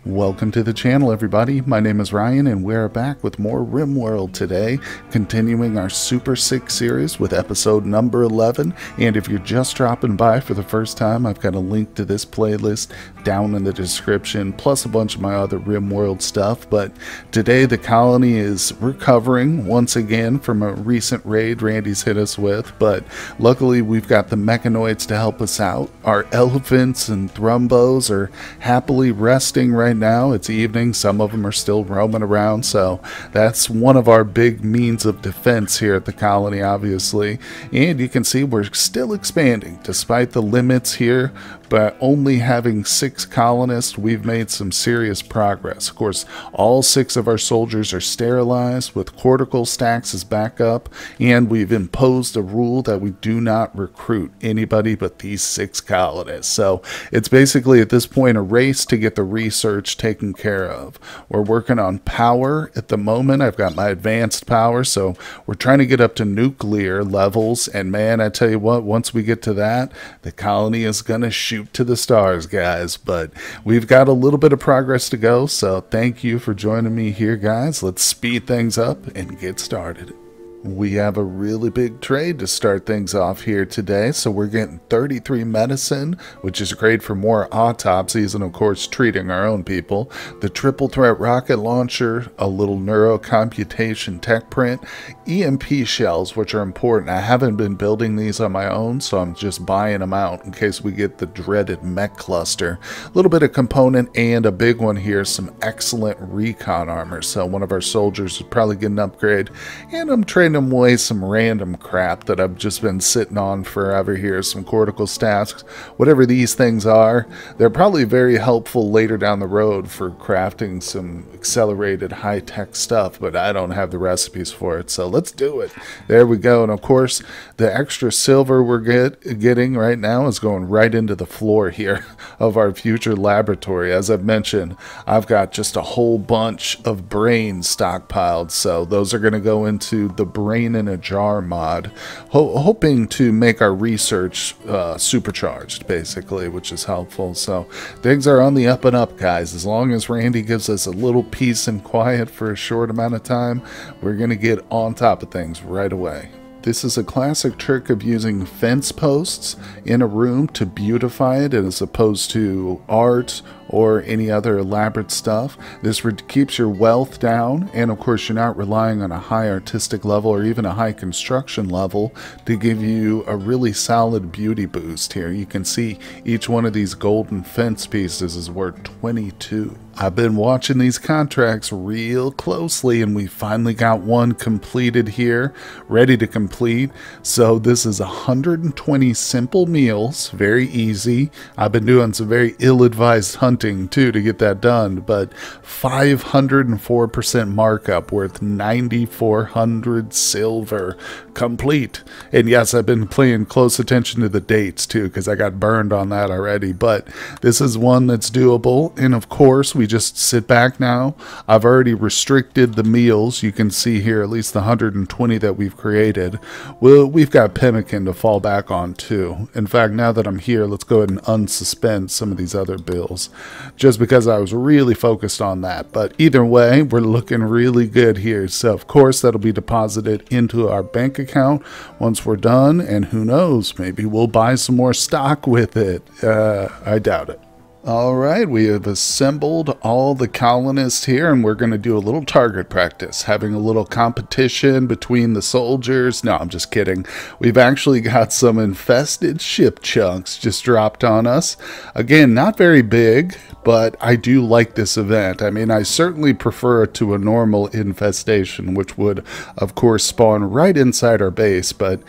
Welcome to the channel, everybody. My name is Ryan, and we're back with more RimWorld today, continuing our Super 6 series with episode number 11. And if you're just dropping by for the first time, I've got a link to this playlist down in the description, plus a bunch of my other RimWorld stuff. But today, the colony is recovering once again from a recent raid Randy's hit us with. But luckily, we've got the mechanoids to help us out. Our elephants and thrumbos are happily resting right now. It's evening. Some of them are still roaming around, so that's one of our big means of defense here at the colony, obviously. And you can see we're still expanding despite the limits here. But only having 6 colonists, we've made some serious progress. Of course, all 6 of our soldiers are sterilized with cortical stacks as backup, and we've imposed a rule that we do not recruit anybody but these 6 colonists. So it's basically at this point a race to get the research taken care of. We're working on power at the moment. I've got my advanced power, so we're trying to get up to nuclear levels. And man, I tell you what, once we get to that, the colony is going to shoot to the stars, guys. But we've got a little bit of progress to go, so thank you for joining me here, guys. Let's speed things up and get started. We have a really big trade to start things off here today. So we're getting 33 medicine, which is great for more autopsies and of course treating our own people. The triple threat rocket launcher, a little neurocomputation tech print, EMP shells, which are important. I haven't been building these on my own, so I'm just buying them out in case we get the dreaded mech cluster. A little bit of component and a big one here, some excellent recon armor. So one of our soldiers is probably getting an upgrade, and I'm trading them away some random crap that I've just been sitting on forever here. Some cortical stacks, whatever these things are. They're probably very helpful later down the road for crafting some accelerated high-tech stuff, but I don't have the recipes for it, so let's do it. There we go. And of course, the extra silver we're getting right now is going right into the floor here of our future laboratory. As I've mentioned, I've got just a whole bunch of brains stockpiled, so those are going to go into the brain in a jar mod, hoping to make our research supercharged, basically, which is helpful. So things are on the up and up, guys. As long as Randy gives us a little peace and quiet for a short amount of time, we're going to get on top of things right away. This is a classic trick of using fence posts in a room to beautify it as opposed to art or any other elaborate stuff. This keeps your wealth down, and of course you're not relying on a high artistic level or even a high construction level to give you a really solid beauty boost here. You can see each one of these golden fence pieces is worth 22. I've been watching these contracts real closely, and we finally got one completed here, ready to complete. So this is 120 simple meals, very easy. I've been doing some very ill-advised hunting too to get that done, but 504% markup worth 9,400 silver complete. And yes, I've been paying close attention to the dates too, because I got burned on that already, but this is one that's doable. And of course we just sit back now. I've already restricted the meals. You can see here at least the 120 that we've created. Well, we've got pemmican to fall back on too. In fact, now that I'm here, let's go ahead and unsuspend some of these other bills, just because I was really focused on that. But either way, we're looking really good here. So of course that'll be deposited into our bank account once we're done, and who knows, maybe we'll buy some more stock with it. I doubt it. Alright, we have assembled all the colonists here, and we're going to do a little target practice, having a little competition between the soldiers. No, I'm just kidding. We've actually got some infested ship chunks just dropped on us. Again, not very big, but I do like this event. I mean, I certainly prefer it to a normal infestation, which would, of course, spawn right inside our base, but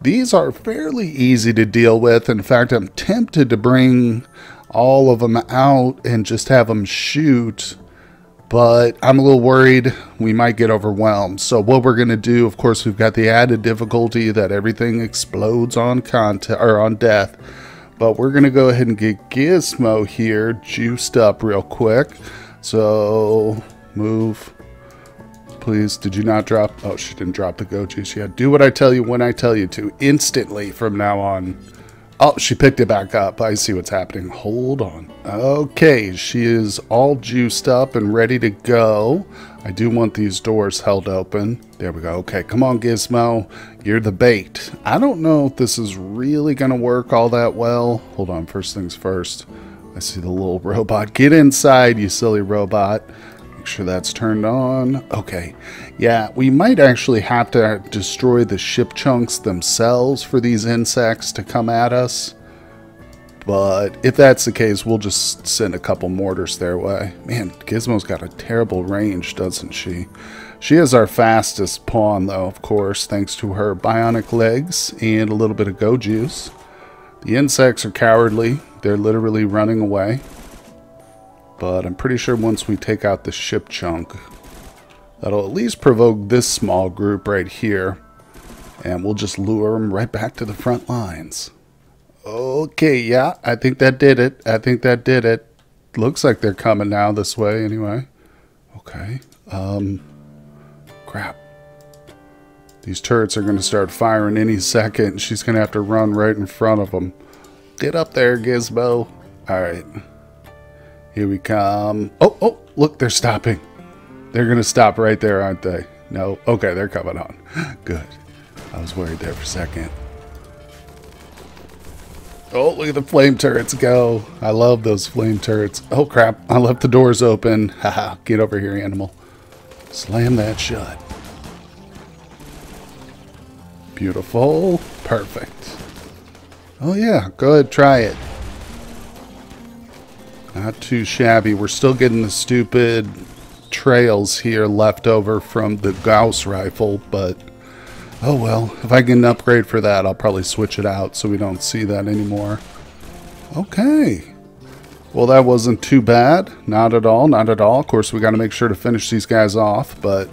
these are fairly easy to deal with. In fact, I'm tempted to bring all of them out and just have them shoot, but I'm a little worried we might get overwhelmed. So what we're going to do, of course, we've got the added difficulty that everything explodes on contact or on death, but we're going to go ahead and get Gizmo here juiced up real quick. So move, please. Did you not drop? Oh, she didn't drop the go juice yet. Do what I tell you when I tell you to, instantly from now on. Oh, she picked it back up. I see what's happening. Hold on. Okay, she is all juiced up and ready to go. I do want these doors held open. There we go. Okay, come on, Gizmo. You're the bait. I don't know if this is really going to work all that well. Hold on. First things first. I see the little robot. Get inside, you silly robot. Make sure that's turned on. Okay. Yeah, we might actually have to destroy the ship chunks themselves for these insects to come at us. But if that's the case, we'll just send a couple mortars their way. Man, Gizmo's got a terrible range, doesn't she? She is our fastest pawn, though, of course, thanks to her bionic legs and a little bit of go juice. The insects are cowardly. They're literally running away. But I'm pretty sure once we take out the ship chunk, that'll at least provoke this small group right here. And we'll just lure them right back to the front lines. Okay, yeah, I think that did it. I think that did it. Looks like they're coming now this way anyway. Okay. Crap. These turrets are going to start firing any second. She's going to have to run right in front of them. Get up there, Gizmo. All right. Here we come. Oh, look, they're stopping. They're going to stop right there, aren't they? No. Okay, they're coming on. Good. I was worried there for a second. Oh, look at the flame turrets go. I love those flame turrets. Oh, crap. I left the doors open. Haha. Get over here, animal. Slam that shut. Beautiful. Perfect. Oh, yeah. Go ahead. Try it. Not too shabby. We're still getting the stupid trails here left over from the Gauss rifle, but oh well. If I get an upgrade for that, I'll probably switch it out so we don't see that anymore. Okay. Well, that wasn't too bad. Not at all. Not at all. Of course, we got to make sure to finish these guys off, but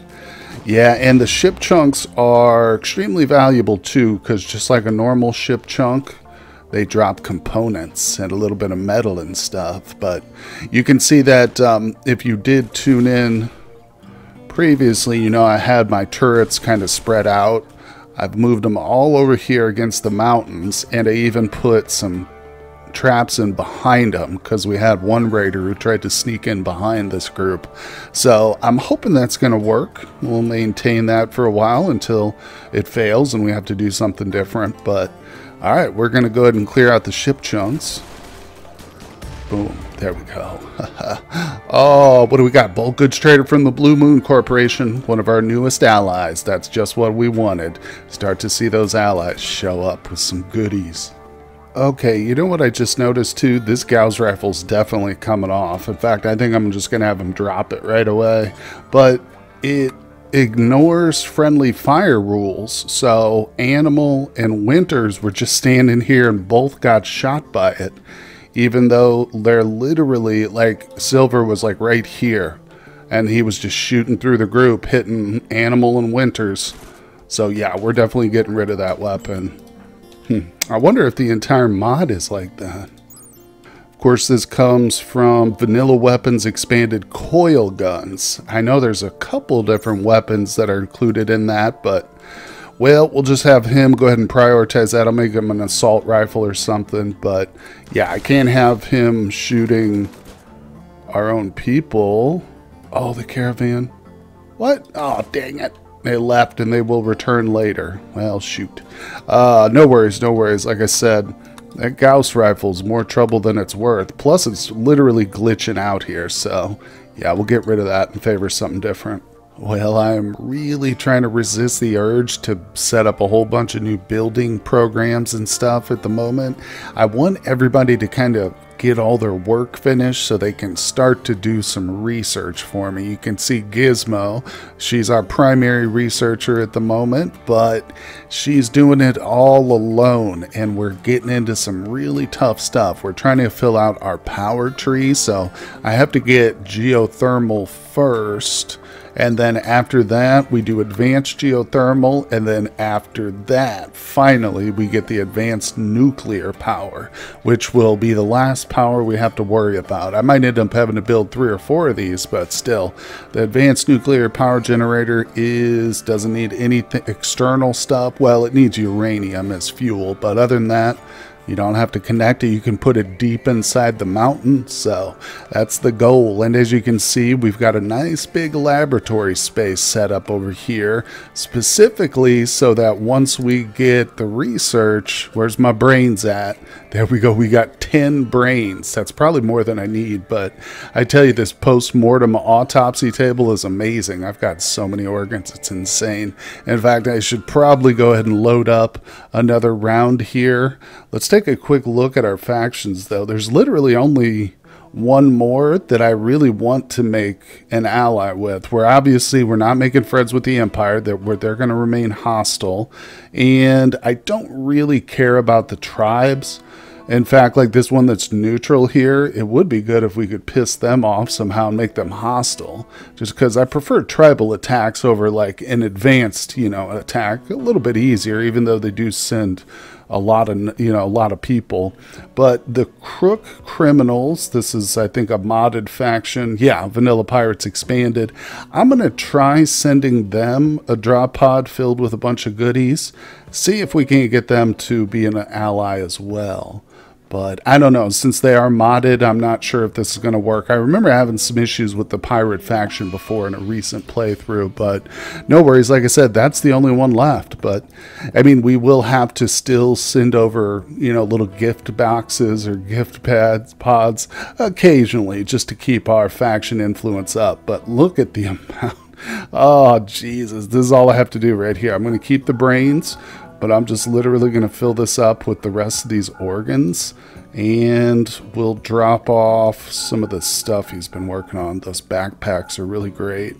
yeah, and the ship chunks are extremely valuable too, because just like a normal ship chunk, they drop components and a little bit of metal and stuff. But you can see that if you did tune in previously, you know I had my turrets kind of spread out. I've moved them all over here against the mountains, and I even put some traps in behind them because we had one raider who tried to sneak in behind this group. So I'm hoping that's going to work. We'll maintain that for a while until it fails and we have to do something different. But all right, we're going to go ahead and clear out the ship chunks. Boom. There we go. Oh, what do we got? Bulk goods trader from the Blue Moon Corporation, one of our newest allies. That's just what we wanted. Start to see those allies show up with some goodies. Okay, you know what I just noticed too? This Gauss rifle's definitely coming off. In fact, I think I'm just going to have him drop it right away. But it ignores friendly fire rules, so Animal and Winters were just standing here and both got shot by it, even though they're literally, like, Silver was like right here and he was just shooting through the group, hitting Animal and Winters. So yeah, we're definitely getting rid of that weapon. I wonder if the entire mod is like that. Of course, this comes from Vanilla Weapons Expanded Coil Guns. I know there's a couple different weapons that are included in that, but, well, we'll just have him go ahead and prioritize that. I'll make him an assault rifle or something, but, yeah, I can't have him shooting our own people. Oh, the caravan. What? Oh, dang it. They left and they will return later. Well, shoot. No worries, no worries. Like I said, that Gauss rifle's more trouble than it's worth. Plus, it's literally glitching out here. So, yeah, we'll get rid of that and favor something different. Well, I'm really trying to resist the urge to set up a whole bunch of new building programs and stuff at the moment. I want everybody to kind of get all their work finished so they can start to do some research for me. You can see Gizmo. She's our primary researcher at the moment, but she's doing it all alone, and we're getting into some really tough stuff. We're trying to fill out our power tree, so I have to get geothermal first. And then after that, we do advanced geothermal. And then after that, finally, we get the advanced nuclear power, which will be the last power we have to worry about. I might end up having to build 3 or 4 of these, but still, the advanced nuclear power generator doesn't need anything external stuff. Well, it needs uranium as fuel, but other than that, You don't have to connect it. You can put it deep inside the mountain. So that's the goal. And as you can see, we've got a nice big laboratory space set up over here, specifically so that once we get the research, where's my brains at? There we go. We got 10 brains. That's probably more than I need, but I tell you, this post-mortem autopsy table is amazing. I've got so many organs. It's insane. In fact, I should probably go ahead and load up another round here. Let's take a quick look at our factions, though. There's literally only one more that I really want to make an ally with. Obviously we're not making friends with the Empire. They're going to remain hostile, and I don't really care about the tribes. In fact, like this one that's neutral here, it would be good if we could piss them off somehow and make them hostile. Just because I prefer tribal attacks over like an advanced, attack. A little bit easier, even though they do send a lot of people. But the Crook Criminals, this is, I think, a modded faction. Yeah, Vanilla Pirates expanded. I'm going to try sending them a drop pod filled with a bunch of goodies. See if we can get them to be an ally as well. But I don't know, since they are modded, I'm not sure if this is going to work. I remember having some issues with the pirate faction before in a recent playthrough, but no worries. Like I said, that's the only one left. But I mean, we will have to still send over, little gift boxes or gift pods occasionally just to keep our faction influence up. But look at the amount. Oh, Jesus. This is all I have to do right here. I'm going to keep the brains, but I'm just literally going to fill this up with the rest of these organs, and we'll drop off some of the stuff he's been working on. Those backpacks are really great.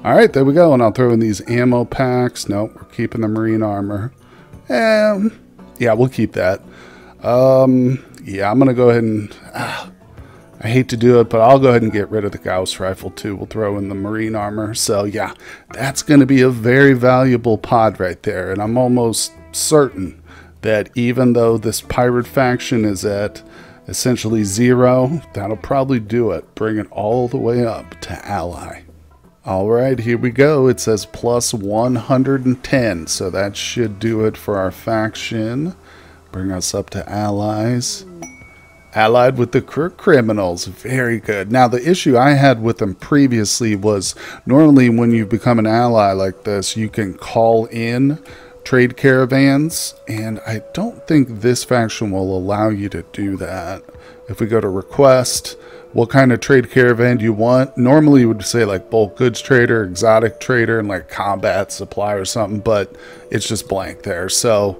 All right, there we go. And I'll throw in these ammo packs. Nope, we're keeping the marine armor. Yeah, we'll keep that. Yeah, I'm going to go ahead and... I hate to do it, but I'll go ahead and get rid of the Gauss rifle too. We'll throw in the marine armor. So yeah, that's going to be a very valuable pod right there. And I'm almost certain that even though this pirate faction is at essentially 0, that'll probably do it. Bring it all the way up to ally. All right, here we go. It says plus 110. So that should do it for our faction. Bring us up to allies. Allied with the Crook Criminals. Very good. Now, the issue I had with them previously was normally when you become an ally like this, you can call in trade caravans, and I don't think this faction will allow you to do that. If we go to request, what kind of trade caravan do you want? Normally you would say like bulk goods trader, exotic trader, and like combat supply or something, but it's just blank there. So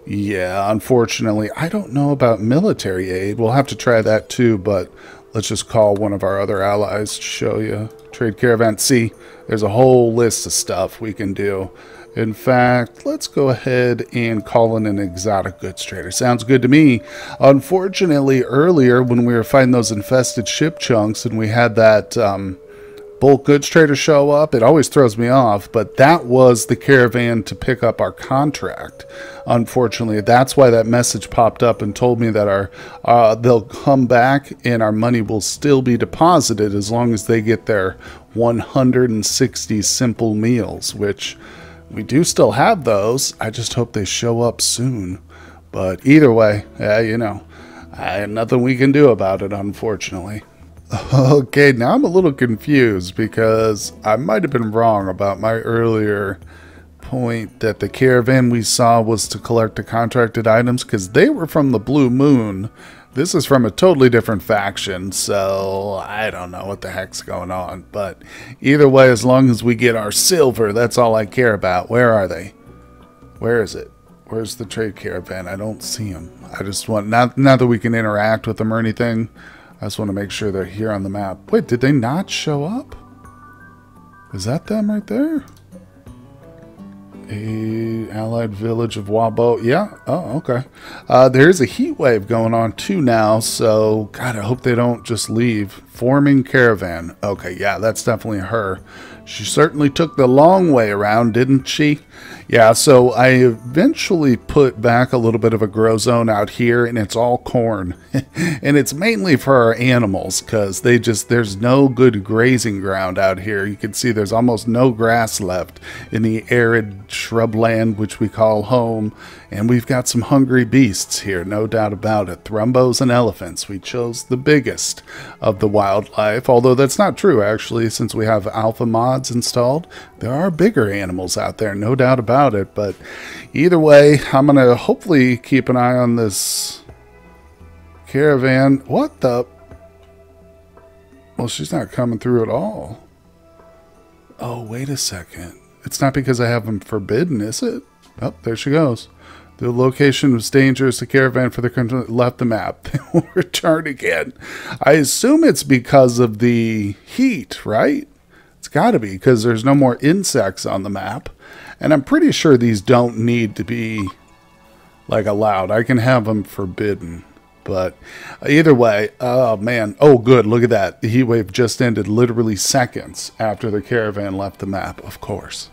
yeah, unfortunately, I don't know about military aid. We'll have to try that too, but let's just call one of our other allies to show you. Trade caravan. See, there's a whole list of stuff we can do. In fact, let's go ahead and call in an exotic goods trader. Sounds good to me. Unfortunately, earlier when we were fighting those infested ship chunks and we had that bulk goods trader show up, it always throws me off, but that was the caravan to pick up our contract. Unfortunately, that's why that message popped up and told me that they'll come back and our money will still be deposited as long as they get their 160 simple meals, which we do still have those. I just hope they show up soon. But either way, nothing we can do about it, unfortunately. Okay, now I'm a little confused because I might have been wrong about my earlier point that the caravan we saw was to collect the contracted items, because they were from the Blue Moon. This is from a totally different faction, so I don't know what the heck's going on. But either way, as long as we get our silver, that's all I care about. Where are they? Where is it? Where's the trade caravan? I don't see them. I just want, not that we can interact with them or anything, I just want to make sure they're here on the map. Wait, did they not show up? Is that them right there? A allied village of Wabo. Yeah. Oh, okay. There's a heat wave going on too now. So, God, I hope they don't just leave Forming caravan. Okay, yeah, that's definitely her. She certainly took the long way around, didn't she? Yeah, so I eventually put back a little bit of a grow zone out here, and it's all corn. And it's mainly for our animals, because there's no good grazing ground out here. You can see there's almost no grass left in the arid shrubland, which we call home. And we've got some hungry beasts here, no doubt about it. Thrumbos and elephants. We chose the biggest of the wildlife, although that's not true, actually, since we have alpha mods installed. There are bigger animals out there, no doubt about it. But either way, I'm going to hopefully keep an eye on this caravan. What the? Well, she's not coming through at all. Oh, wait a second. It's not because I have them forbidden, is it? Oh, there she goes. The location was dangerous. The caravan for the country left the map. They will return again. I assume it's because of the heat, right? It's got to be, because there's no more insects on the map. And I'm pretty sure these don't need to be, like, allowed. I can have them forbidden. But either way, oh, man. Oh, good. Look at that. The heat wave just ended literally seconds after the caravan left the map, of course.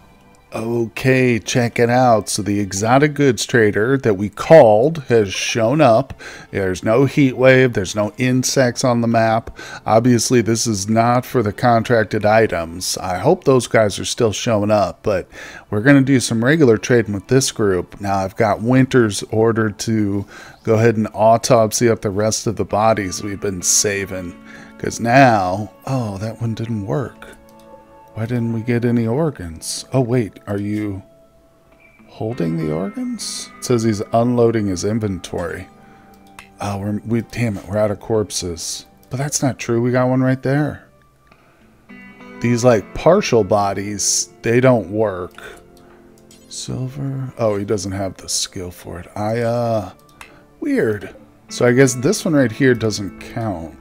Okay, check it out. So the exotic goods trader that we called has shown up. There's no heat wave. There's no insects on the map. Obviously, this is not for the contracted items. I hope those guys are still showing up, but we're going to do some regular trading with this group. Now, I've got Winters ordered to go ahead and autopsy up the rest of the bodies we've been saving. Because now, oh, that one didn't work. Why didn't we get any organs? Oh, wait, are you holding the organs? It says he's unloading his inventory. Oh, damn it, we're out of corpses. But that's not true, we got one right there. These, like, partial bodies, they don't work. Silver. Oh, he doesn't have the skill for it. Weird. So I guess this one right here doesn't count.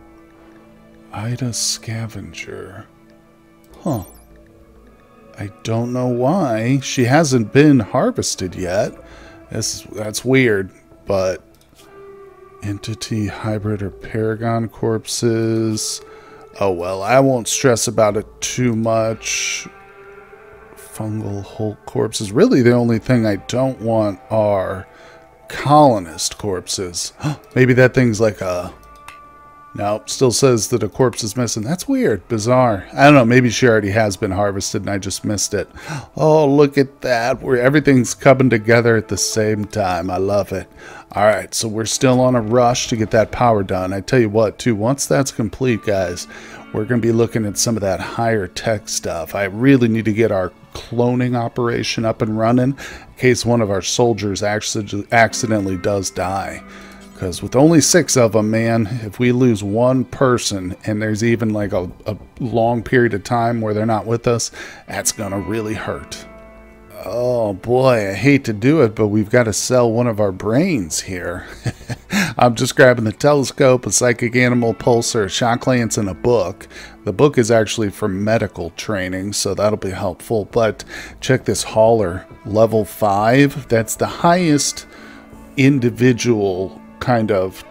Ida Scavenger. Huh. I don't know why. She hasn't been harvested yet. That's weird, but entity, hybrid, or paragon corpses. Oh well, I won't stress about it too much. Fungal Hulk corpses. Really, the only thing I don't want are colonist corpses. Maybe that thing's like a... No, still says that a corpse is missing. That's weird. Bizarre. I don't know. Maybe she already has been harvested and I just missed it. Oh, look at that. Everything's coming together at the same time. I love it. All right, so we're still on a rush to get that power done. I tell you what, too, once that's complete, guys, we're going to be looking at some of that higher tech stuff. I really need to get our cloning operation up and running in case one of our soldiers accidentally does die. Because with only 6 of them, man, if we lose one person and there's even like a long period of time where they're not with us, that's going to really hurt. Oh boy, I hate to do it, but we've got to sell one of our brains here. I'm just grabbing the telescope, a psychic animal pulsar, a shock lance, and a book. The book is actually for medical training, so that'll be helpful. But check this hauler, level 5. That's the highest individual kind of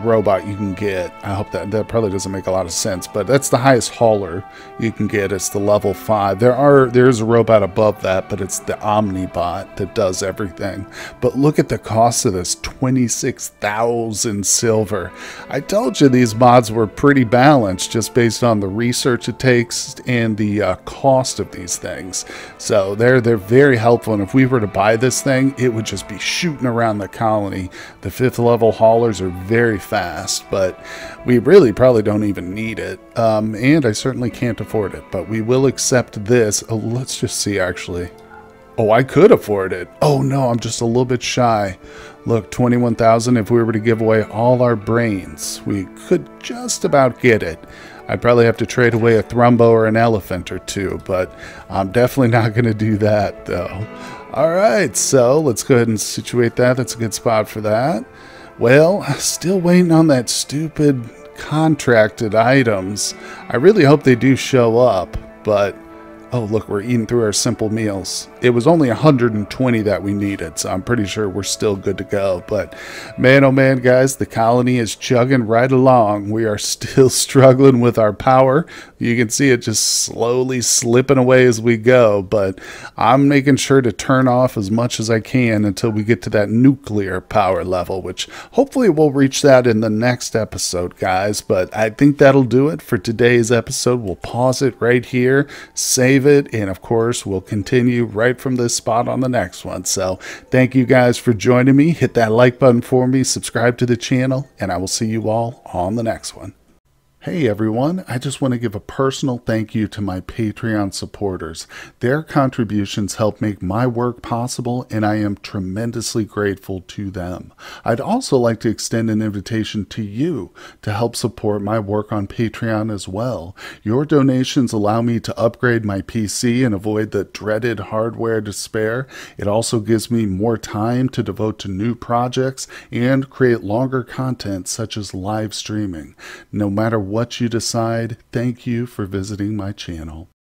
robot you can get. I hope that probably doesn't make a lot of sense, but that's the highest hauler you can get. It's the level 5. There's a robot above that, but it's the Omnibot that does everything. But look at the cost of this, 26,000 silver. I told you these mods were pretty balanced just based on the research it takes and the cost of these things. So they're very helpful, and if we were to buy this thing, it would just be shooting around the colony. The 5th level haulers are very fast, but we really probably don't even need it, and I certainly can't afford it, but we will accept this. Oh, let's just see, actually. Oh, I could afford it. Oh no, I'm just a little bit shy. Look, 21,000. If we were to give away all our brains, we could just about get it. I'd probably have to trade away a Thrumbo or an elephant or two, but I'm definitely not going to do that, though. All right, so let's go ahead and situate that. That's a good spot for that. Well, still waiting on that stupid contracted items. I really hope they do show up, but Oh, look, we're eating through our simple meals. It was only 120 that we needed, so I'm pretty sure we're still good to go. But man, oh man, guys, the colony is chugging right along. We are still struggling with our power. You can see it just slowly slipping away as we go, but I'm making sure to turn off as much as I can until we get to that nuclear power level, which hopefully we'll reach that in the next episode, guys. But I think that'll do it for today's episode. We'll pause it right here, save it, and of course we'll continue right from this spot on the next one. So thank you guys for joining me. Hit that like button for me, subscribe to the channel, and I will see you all on the next one. Hey everyone, I just want to give a personal thank you to my Patreon supporters. Their contributions help make my work possible, and I am tremendously grateful to them. I'd also like to extend an invitation to you to help support my work on Patreon as well. Your donations allow me to upgrade my PC and avoid the dreaded hardware despair. It also gives me more time to devote to new projects and create longer content such as live streaming. No matter what you decide, thank you for visiting my channel.